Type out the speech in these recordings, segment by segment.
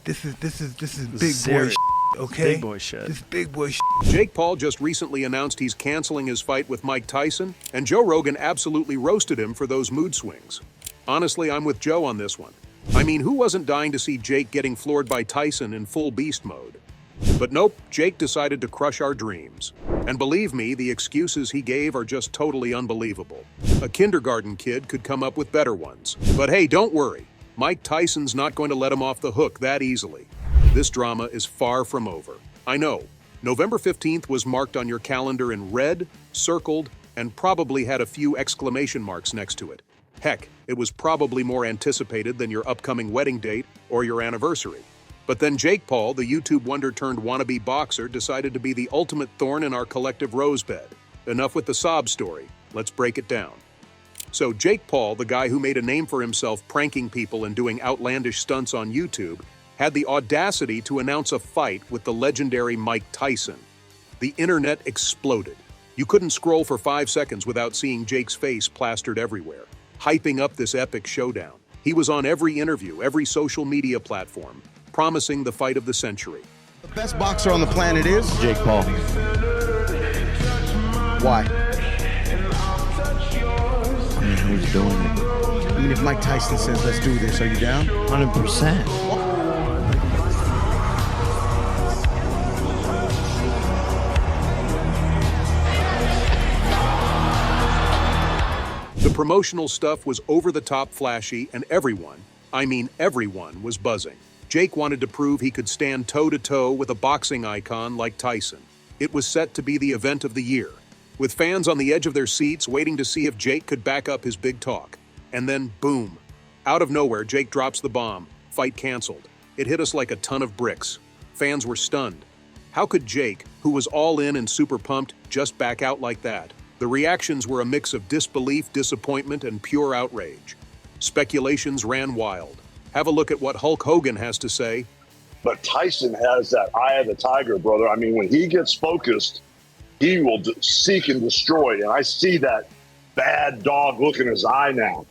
This is big boy shit, okay? Big boy shit. This big boy shit. Jake Paul just recently announced he's canceling his fight with Mike Tyson, and Joe Rogan absolutely roasted him for those mood swings. Honestly, I'm with Joe on this one. I mean, who wasn't dying to see Jake getting floored by Tyson in full beast mode? But nope, Jake decided to crush our dreams. And believe me, the excuses he gave are just totally unbelievable. A kindergarten kid could come up with better ones. But hey, don't worry. Mike Tyson's not going to let him off the hook that easily. This drama is far from over. I know, November 15th was marked on your calendar in red, circled, and probably had a few exclamation marks next to it. Heck, it was probably more anticipated than your upcoming wedding date or your anniversary. But then Jake Paul, the YouTube wonder turned wannabe boxer, decided to be the ultimate thorn in our collective rosebed. Enough with the sob story. Let's break it down. So Jake Paul, the guy who made a name for himself pranking people and doing outlandish stunts on YouTube, had the audacity to announce a fight with the legendary Mike Tyson. The internet exploded. You couldn't scroll for 5 seconds without seeing Jake's face plastered everywhere, hyping up this epic showdown. He was on every interview, every social media platform, promising the fight of the century. The best boxer on the planet is Jake Paul. Why? I mean, who's doing it? I mean, if Mike Tyson says, let's do this, are you down? 100%. The promotional stuff was over-the-top flashy, and everyone, I mean everyone, was buzzing. Jake wanted to prove he could stand toe-to-toe with a boxing icon like Tyson. It was set to be the event of the year, with fans on the edge of their seats waiting to see if Jake could back up his big talk. And then, boom. Out of nowhere, Jake drops the bomb. Fight canceled. It hit us like a ton of bricks. Fans were stunned. How could Jake, who was all in and super pumped, just back out like that? The reactions were a mix of disbelief, disappointment, and pure outrage. Speculations ran wild. Have a look at what Hulk Hogan has to say. But Tyson has that eye of the tiger, brother. I mean, when he gets focused, he will seek and destroy. And I see that bad dog look in his eye now.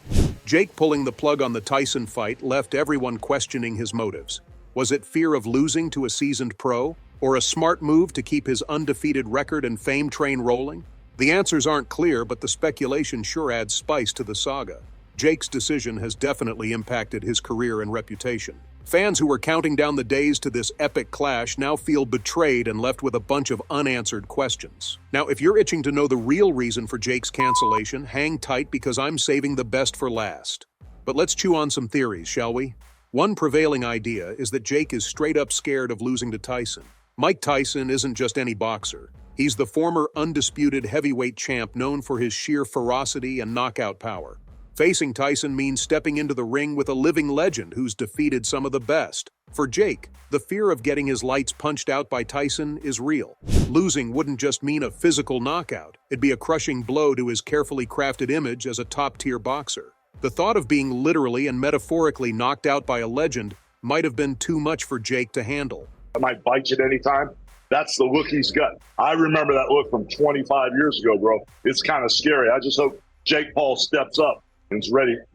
Jake pulling the plug on the Tyson fight left everyone questioning his motives. Was it fear of losing to a seasoned pro? Or a smart move to keep his undefeated record and fame train rolling? The answers aren't clear, but the speculation sure adds spice to the saga. Jake's decision has definitely impacted his career and reputation. Fans who were counting down the days to this epic clash now feel betrayed and left with a bunch of unanswered questions. Now, if you're itching to know the real reason for Jake's cancellation, hang tight because I'm saving the best for last. But let's chew on some theories, shall we? One prevailing idea is that Jake is straight up scared of losing to Tyson. Mike Tyson isn't just any boxer. He's the former undisputed heavyweight champ known for his sheer ferocity and knockout power. Facing Tyson means stepping into the ring with a living legend who's defeated some of the best. For Jake, the fear of getting his lights punched out by Tyson is real. Losing wouldn't just mean a physical knockout. It'd be a crushing blow to his carefully crafted image as a top-tier boxer. The thought of being literally and metaphorically knocked out by a legend might have been too much for Jake to handle. I might bite you at any time. That's the look he's got. I remember that look from 25 years ago, bro. It's kind of scary. I just hope Jake Paul steps up and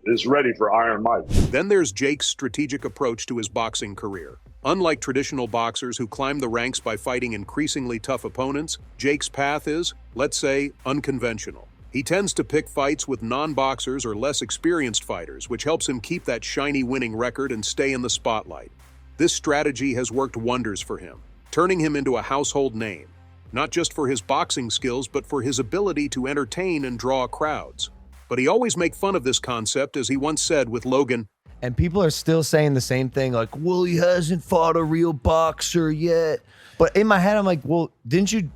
is ready for Iron Mike. Then there's Jake's strategic approach to his boxing career. Unlike traditional boxers who climb the ranks by fighting increasingly tough opponents, Jake's path is, let's say, unconventional. He tends to pick fights with non-boxers or less experienced fighters, which helps him keep that shiny winning record and stay in the spotlight. This strategy has worked wonders for him, turning him into a household name, not just for his boxing skills, but for his ability to entertain and draw crowds. But he always make fun of this concept, as he once said with Logan. And people are still saying the same thing, like, well, he hasn't fought a real boxer yet. But in my head, I'm like, well, didn't you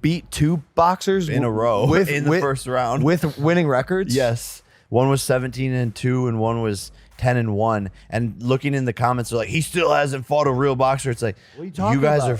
beat 2 boxers In a row in the first round with winning records? Yes. One was 17-2 and one was 10-1. And looking in the comments, they're like, he still hasn't fought a real boxer. It's like, what are you talking guys about? are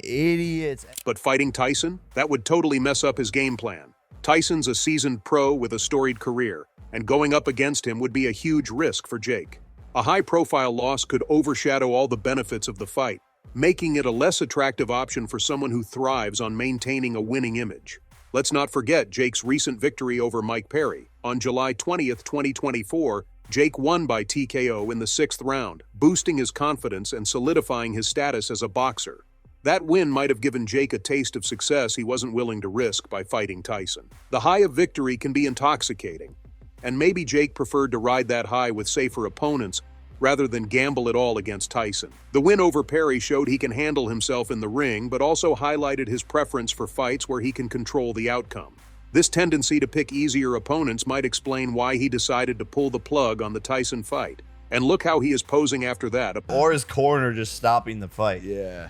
idiots. But fighting Tyson? That would totally mess up his game plan. Tyson's a seasoned pro with a storied career, and going up against him would be a huge risk for Jake. A high-profile loss could overshadow all the benefits of the fight, making it a less attractive option for someone who thrives on maintaining a winning image. Let's not forget Jake's recent victory over Mike Perry. On July 20th, 2024, Jake won by TKO in the 6th round, boosting his confidence and solidifying his status as a boxer. That win might have given Jake a taste of success he wasn't willing to risk by fighting Tyson. The high of victory can be intoxicating, and maybe Jake preferred to ride that high with safer opponents rather than gamble it all against Tyson. The win over Perry showed he can handle himself in the ring, but also highlighted his preference for fights where he can control the outcome. This tendency to pick easier opponents might explain why he decided to pull the plug on the Tyson fight. And look how he is posing after that. Or his corner just stopping the fight. Yeah.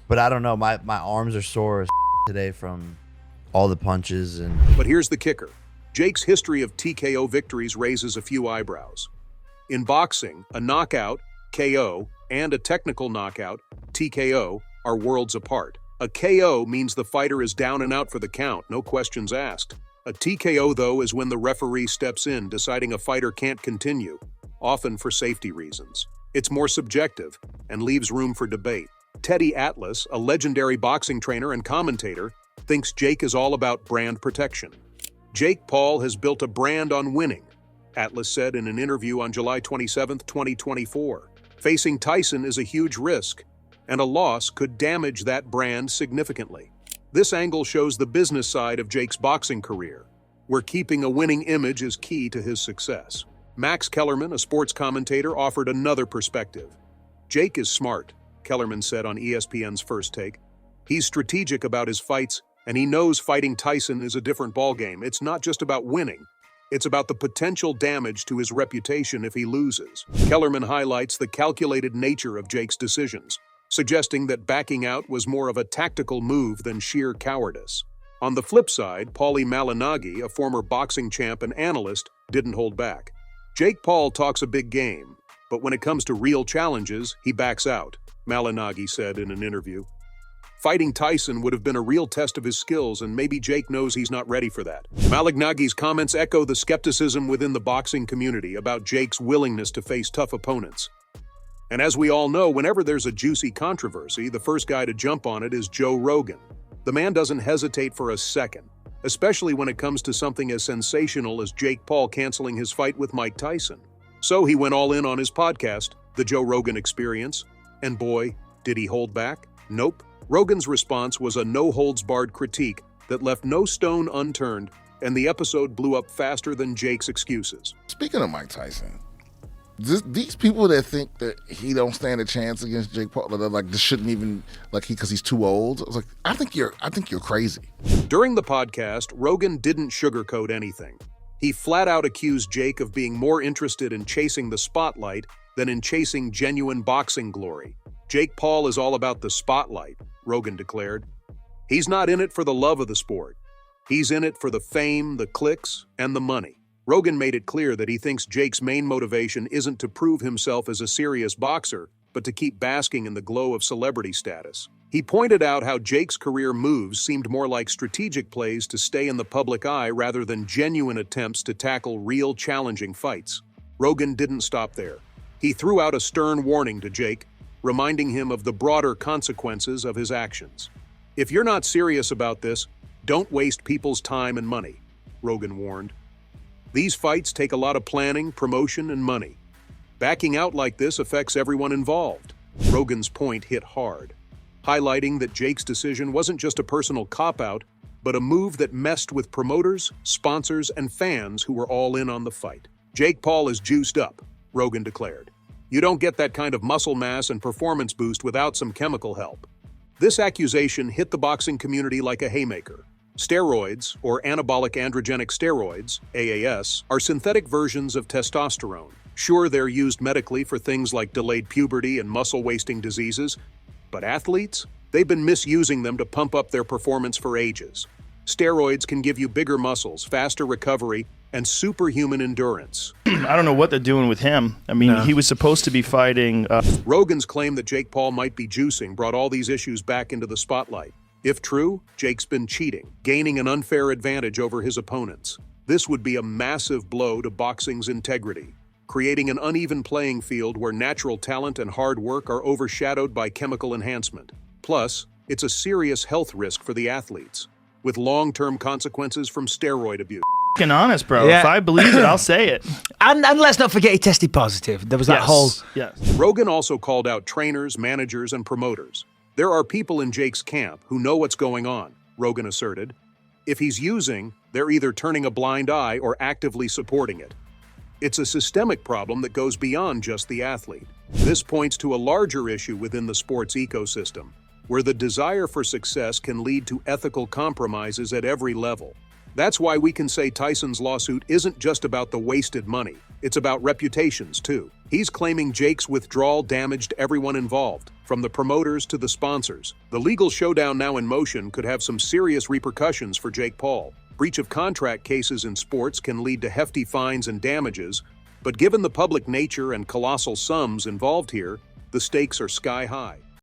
But I don't know. My arms are sore as today from all the punches. But here's the kicker. Jake's history of TKO victories raises a few eyebrows. In boxing, a knockout, KO, and a technical knockout, TKO, are worlds apart. A KO means the fighter is down and out for the count, no questions asked. A TKO, though, is when the referee steps in, deciding a fighter can't continue, often for safety reasons. It's more subjective and leaves room for debate. Teddy Atlas, a legendary boxing trainer and commentator, thinks Jake is all about brand protection. Jake Paul has built a brand on winning, Atlas said in an interview on July 27, 2024. Facing Tyson is a huge risk, and a loss could damage that brand significantly. This angle shows the business side of Jake's boxing career, where keeping a winning image is key to his success. Max Kellerman, a sports commentator, offered another perspective. Jake is smart, Kellerman said on ESPN's First Take. He's strategic about his fights, and he knows fighting Tyson is a different ballgame. It's not just about winning. It's about the potential damage to his reputation if he loses. Kellerman highlights the calculated nature of Jake's decisions, suggesting that backing out was more of a tactical move than sheer cowardice. On the flip side, Paulie Malignaggi, a former boxing champ and analyst, didn't hold back. Jake Paul talks a big game, but when it comes to real challenges, he backs out, Malignaggi said in an interview. Fighting Tyson would have been a real test of his skills, and maybe Jake knows he's not ready for that. Malignaggi's comments echo the skepticism within the boxing community about Jake's willingness to face tough opponents. And as we all know, whenever there's a juicy controversy, the first guy to jump on it is Joe Rogan. The man doesn't hesitate for a second, especially when it comes to something as sensational as Jake Paul canceling his fight with Mike Tyson. So he went all in on his podcast, The Joe Rogan Experience, and boy, did he hold back? Nope. Rogan's response was a no-holds-barred critique that left no stone unturned, and the episode blew up faster than Jake's excuses. Speaking of Mike Tyson, these people that think that he don't stand a chance against Jake Paul, they're like, this shouldn't even, like, because he's too old. I was like, I think you're crazy. During the podcast, Rogan didn't sugarcoat anything. He flat out accused Jake of being more interested in chasing the spotlight than in chasing genuine boxing glory. Jake Paul is all about the spotlight, Rogan declared. He's not in it for the love of the sport. He's in it for the fame, the clicks, and the money. Rogan made it clear that he thinks Jake's main motivation isn't to prove himself as a serious boxer, but to keep basking in the glow of celebrity status. He pointed out how Jake's career moves seemed more like strategic plays to stay in the public eye rather than genuine attempts to tackle real challenging fights. Rogan didn't stop there. He threw out a stern warning to Jake, reminding him of the broader consequences of his actions. If you're not serious about this, don't waste people's time and money, Rogan warned. These fights take a lot of planning, promotion, and money. Backing out like this affects everyone involved. Rogan's point hit hard, highlighting that Jake's decision wasn't just a personal cop-out, but a move that messed with promoters, sponsors, and fans who were all in on the fight. Jake Paul is juiced up, Rogan declared. You don't get that kind of muscle mass and performance boost without some chemical help. This accusation hit the boxing community like a haymaker. Steroids, or anabolic androgenic steroids, AAS, are synthetic versions of testosterone. Sure, they're used medically for things like delayed puberty and muscle-wasting diseases, but athletes? They've been misusing them to pump up their performance for ages. Steroids can give you bigger muscles, faster recovery, and superhuman endurance. I don't know what they're doing with him. I mean, he was supposed to be fighting... Rogan's claim that Jake Paul might be juicing brought all these issues back into the spotlight. If true, Jake's been cheating, gaining an unfair advantage over his opponents. This would be a massive blow to boxing's integrity, creating an uneven playing field where natural talent and hard work are overshadowed by chemical enhancement. Plus, it's a serious health risk for the athletes, with long-term consequences from steroid abuse. fucking honest, bro. Yeah. If I believe it, I'll say it. And let's not forget he tested positive. There was that whole... Yes. Rogan also called out trainers, managers, and promoters. There are people in Jake's camp who know what's going on, Rogan asserted. If he's using, they're either turning a blind eye or actively supporting it. It's a systemic problem that goes beyond just the athlete. This points to a larger issue within the sports ecosystem, where the desire for success can lead to ethical compromises at every level. That's why we can say Tyson's lawsuit isn't just about the wasted money, it's about reputations too. He's claiming Jake's withdrawal damaged everyone involved, from the promoters to the sponsors. The legal showdown now in motion could have some serious repercussions for Jake Paul. Breach of contract cases in sports can lead to hefty fines and damages, but given the public nature and colossal sums involved here, the stakes are sky high.